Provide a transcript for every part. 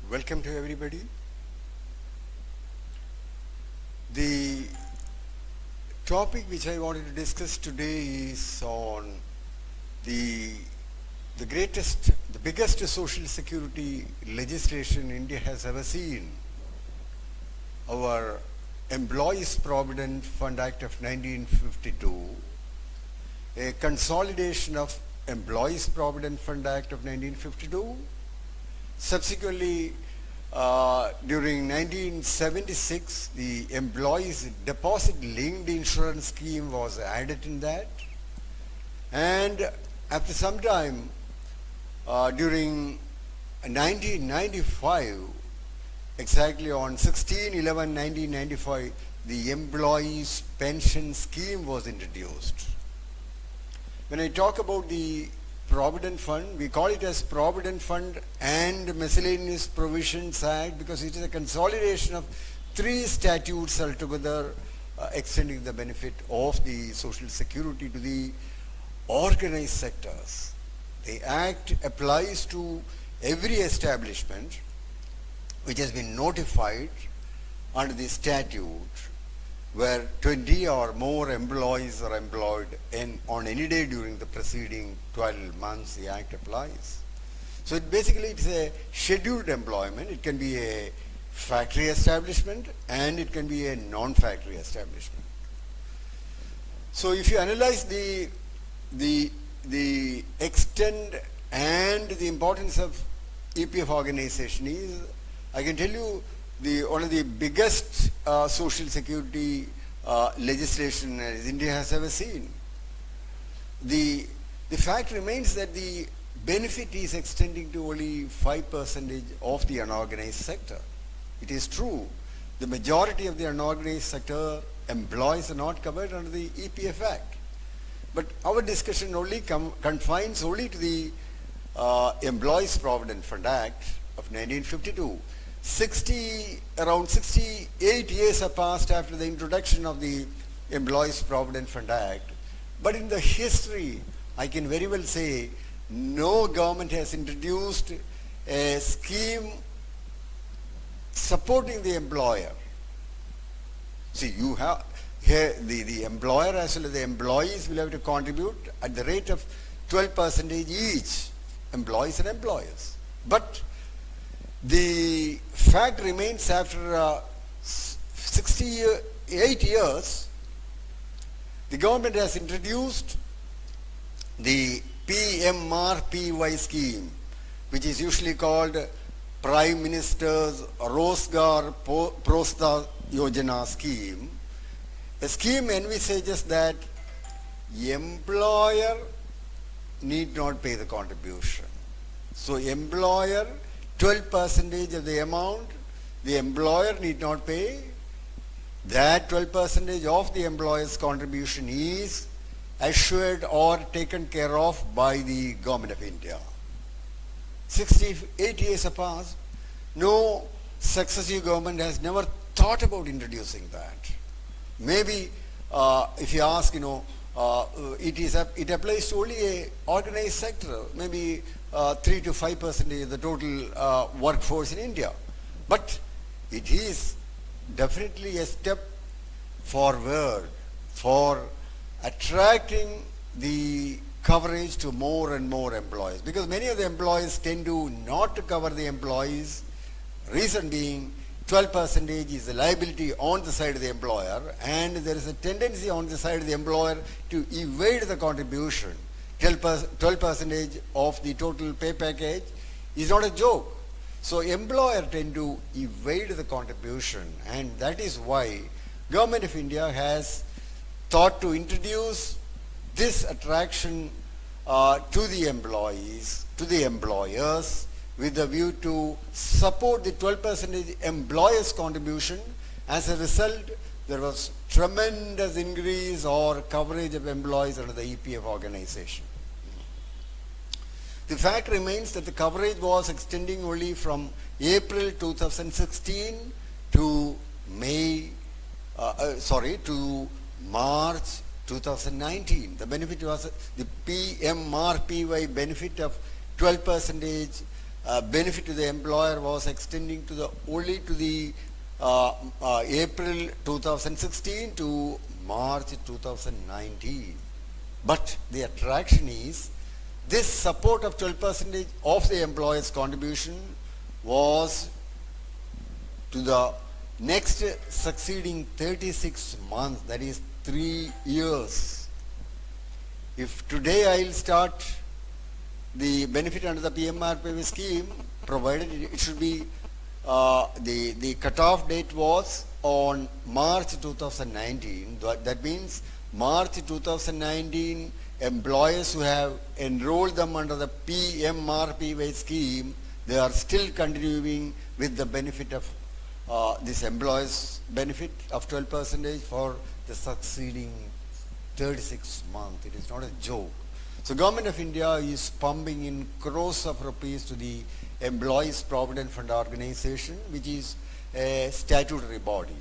Welcome to everybody. The topic which I wanted to discuss today is on the biggest social security legislation India has ever seen. Our Employees Provident Fund Act of 1952, a consolidation of Employees Provident Fund Act of 1952. Subsequently, during 1976, the Employees Deposit Linked Insurance Scheme was added in that. And after some time, during 1995, exactly on 16/11/1995, the Employees Pension Scheme was introduced. When I talk about the Provident Fund, we call it as Provident Fund and Miscellaneous Provisions Act because it is a consolidation of three statutes altogether extending the benefit of the Social Security to the organized sectors. The Act applies to every establishment which has been notified under the statute where 20 or more employees are employed on any day during the preceding 12 months the Act applies. So it's a scheduled employment. It can be a factory establishment and it can be a non-factory establishment. So if you analyze the extent and the importance of EPF organization is, I can tell you one of the biggest social security legislation India has ever seen. The fact remains that the benefit is extending to only 5% of the unorganized sector. It is true, the majority of the unorganized sector employees are not covered under the EPF Act. But our discussion only confines only to the Employees Provident Fund Act of 1952. Around 68 years have passed after the introduction of the Employees Provident Fund Act. But in the history, I can very well say no government has introduced a scheme supporting the employer. See, you have here the employer as well as the employees will have to contribute at the rate of 12% each, employees and employers. But the fact remains after 68 years, the government has introduced the PMRPY scheme, which is usually called Prime Minister's Rozgar Prostha Yojana scheme. A scheme envisages that employer need not pay the contribution. So employer, 12% of the amount the employer need not pay. That 12% of the employer's contribution is assured or taken care of by the Government of India. 68 years have passed. No successive government has never thought about introducing that. Maybe if you ask, it applies to only a organized sector, maybe 3 to 5% of the total workforce in India. But it is definitely a step forward for attracting the coverage to more and more employees, because many of the employees tend to not to cover the employees. Reason being, 12% is the liability on the side of the employer, and there is a tendency on the side of the employer to evade the contribution. 12% of the total pay package is not a joke. So employer tend to evade the contribution, and that is why Government of India has thought to introduce this attraction to the employees, to the employers, with a view to support the 12% employers' contribution. As a result, there was tremendous increase or coverage of employees under the EPF organization. The fact remains that the coverage was extending only from April 2016 to March 2019. The benefit was the PMRPY benefit of 12% benefit to the employer was extending to the only to the April 2016 to March 2019. But the attraction is this support of 12% of the employer's contribution was to the next succeeding 36 months, that is 3 years. If today I will start the benefit under the PMRPY scheme, provided it should be the cutoff date was on March 2019. That means March 2019 employers who have enrolled them under the PMRPY scheme, they are still continuing with the benefit of this employer's benefit of 12% for the succeeding 36 months. It is not a joke. So Government of India is pumping in crores of rupees to the Employees Provident Fund Organization, which is a statutory body.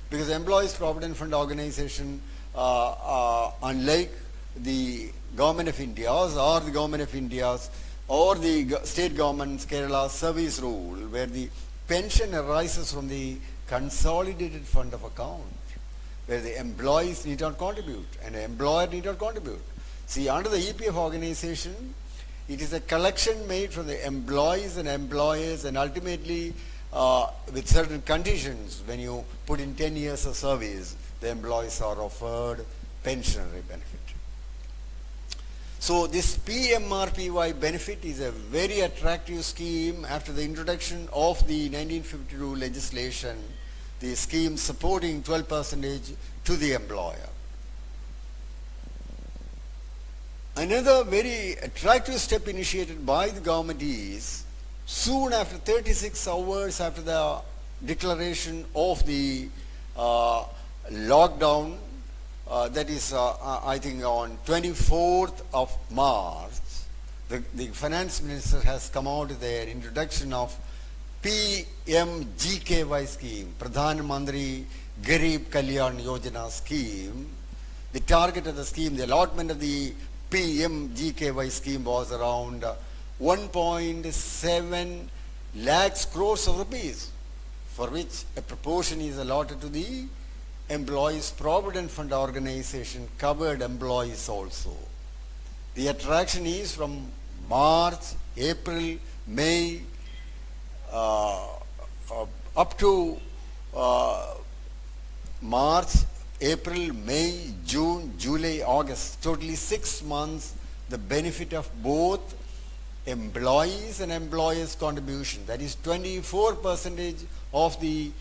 Because Employees Provident Fund Organization, unlike the Government of India's or the Government of India's or the state government's Kerala service rule, where the pension arises from the consolidated fund of account, where the employees need not contribute and the employer need not contribute. See, under the EPF organization, it is a collection made from the employees and employers, and ultimately with certain conditions, when you put in 10 years of service, the employees are offered pensionary benefit. So this PMRPY benefit is a very attractive scheme after the introduction of the 1952 legislation, the scheme supporting 12% to the employer. Another very attractive step initiated by the government is, soon after 36 hours after the declaration of the lockdown, that is I think on 24th of March, the finance minister has come out with their introduction of PMGKY scheme, Pradhan Mantri Garib Kalyan Yojana scheme. The target of the scheme, the allotment of the PMGKY scheme was around 1.7 lakhs crores of rupees, for which a proportion is allotted to the Employees Provident Fund Organization, covered employees also. The attraction is from March, April, May, up to March, April, May, June, July, August, totally 6 months, the benefit of both employees and employers' contribution, that is 24% of the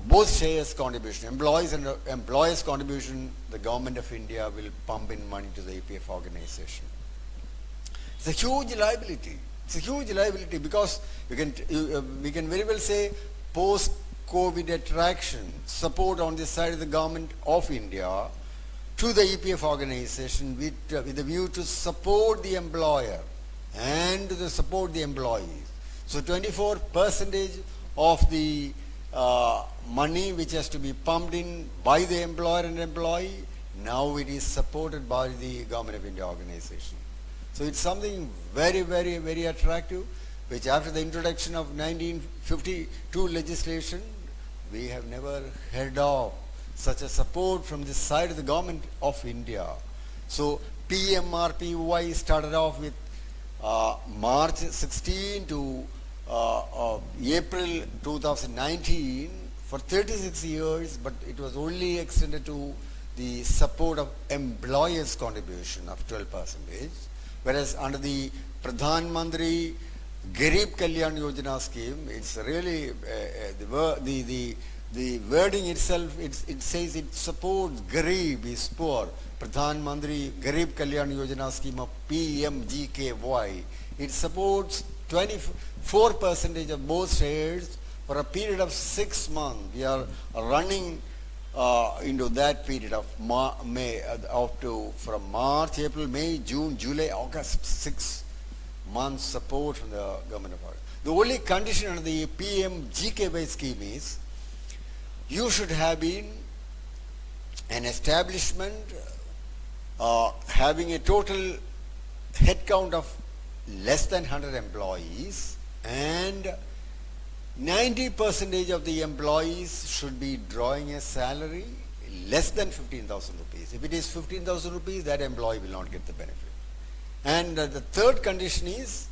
both shares contribution, employees and employers' contribution, the Government of India will pump in money to the EPF organization. It's a huge liability. It's a huge liability because we can very well say post-COVID attraction, support on the side of the Government of India to the EPF organization with a view to support the employer and to support the employees. So 24% of the money which has to be pumped in by the employer and employee, now it is supported by the Government of India organization. So it's something very, very, very attractive, which after the introduction of 1952 legislation, we have never heard of such a support from the side of the Government of India. So PMRPY started off with March 16 to April 2019 for 36 years, but it was only extended to the support of employers' contribution of 12%. Whereas under the Pradhan Mantri Garib Kalyan Yojana scheme, it's really the wording itself, it says it supports Garib, is poor. Pradhan Mantri Garib Kalyan Yojana scheme of PMGKY, it supports 24% of both shares for a period of 6 months. We are running into that period of May up to from March, April, May, June, July, August, 6 months support from the Government of India. The only condition under the PMGKY scheme is you should have been an establishment having a total head count of less than 100 employees, and 90% of the employees should be drawing a salary less than 15,000 rupees. If it is 15,000 rupees, that employee will not get the benefit. And the third condition is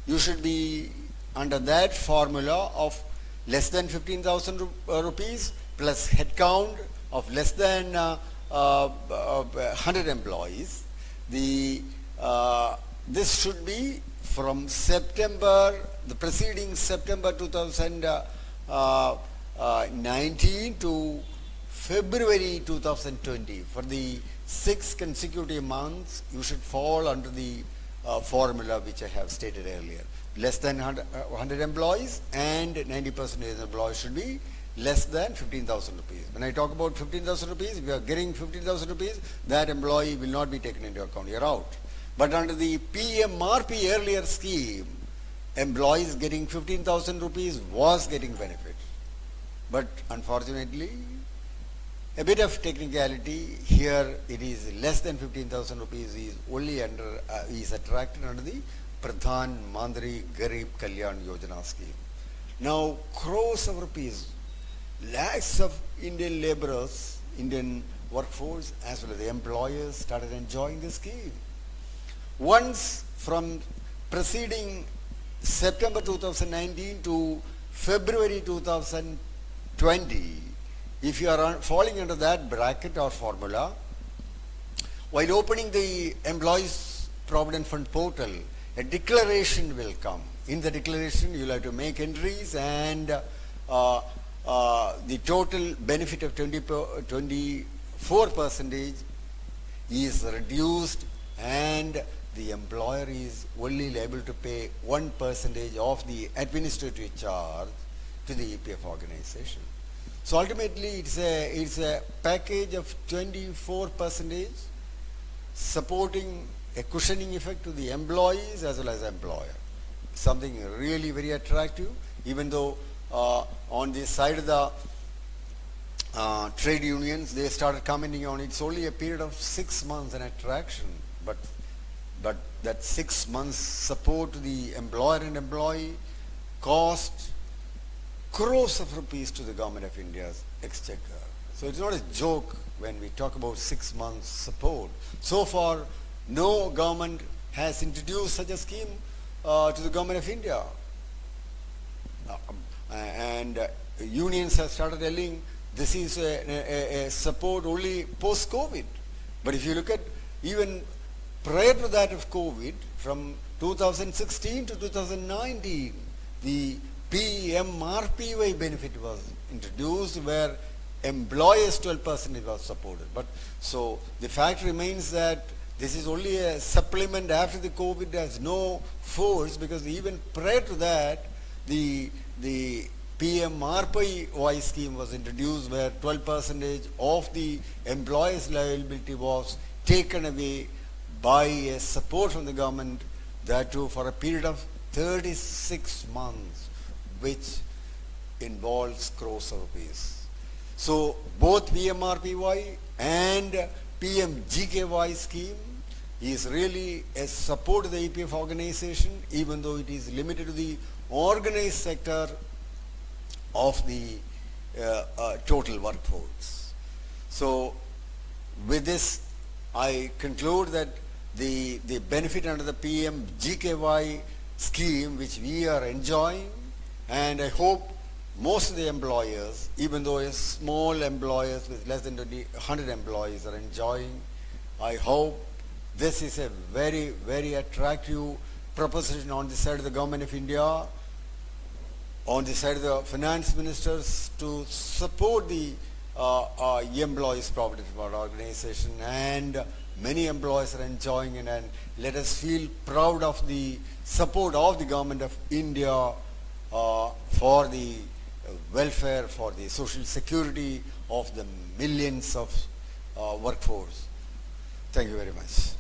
you should be under that formula of less than 15,000 rupees plus headcount of less than 100 employees. This should be from September, the preceding September 2019 to February 2020. For the 6 consecutive months, you should fall under the formula which I have stated earlier. Less than 100 employees and 90% of the employees should be less than 15,000 rupees. When I talk about 15,000 rupees, if you are getting 15,000 rupees, that employee will not be taken into account. You are out. But under the PMRP earlier scheme, employees getting 15,000 rupees was getting benefit. But unfortunately, a bit of technicality here, it is less than 15,000 rupees is only under is attracted under the Pradhan Mantri Garib Kalyan Yojana scheme. Now crores of rupees, lakhs of Indian laborers, Indian workforce as well as the employers started enjoying the scheme. Once from preceding September 2019 to February 2020, if you are falling under that bracket or formula, while opening the Employees Provident Fund portal, a declaration will come. In the declaration, you will have to make entries, and the total benefit of 24% is reduced, and the employer is only liable to pay 1% of the administrative charge to the EPF organization. So ultimately, it's a package of 24%, supporting a cushioning effect to the employees as well as employer. Something really very attractive, even though on the side of the trade unions, they started commenting on it's only a period of 6 months an attraction, but that 6 months support to the employer and employee cost crores of rupees to the government of India's exchequer. So it's not a joke when we talk about 6 months support. So far, no government has introduced such a scheme to the government of India. And unions have started telling this is a support only post-COVID. But if you look at even prior to that of COVID, from 2016 to 2019, the PMRPY benefit was introduced where employers 12% was supported. But so the fact remains that this is only a supplement after the COVID has no force, because even prior to that, the PMRPY scheme was introduced where 12% of the employer's liability was taken away by a support from the government, that too for a period of 36 months, which involves crores of rupees. So both PMRPY and PMGKY scheme is really a support to the EPF organization, even though it is limited to the organized sector of the total workforce. So with this, I conclude that the benefit under the PMGKY scheme which we are enjoying, and I hope most of the employers, even though small employers with less than 100 employees are enjoying, I hope this is a very, very attractive proposition on the side of the government of India, on the side of the finance ministers, to support the Employees Provident Fund organization, and many employers are enjoying it, and let us feel proud of the support of the government of India for the welfare, for the social security of the millions of workforce. Thank you very much.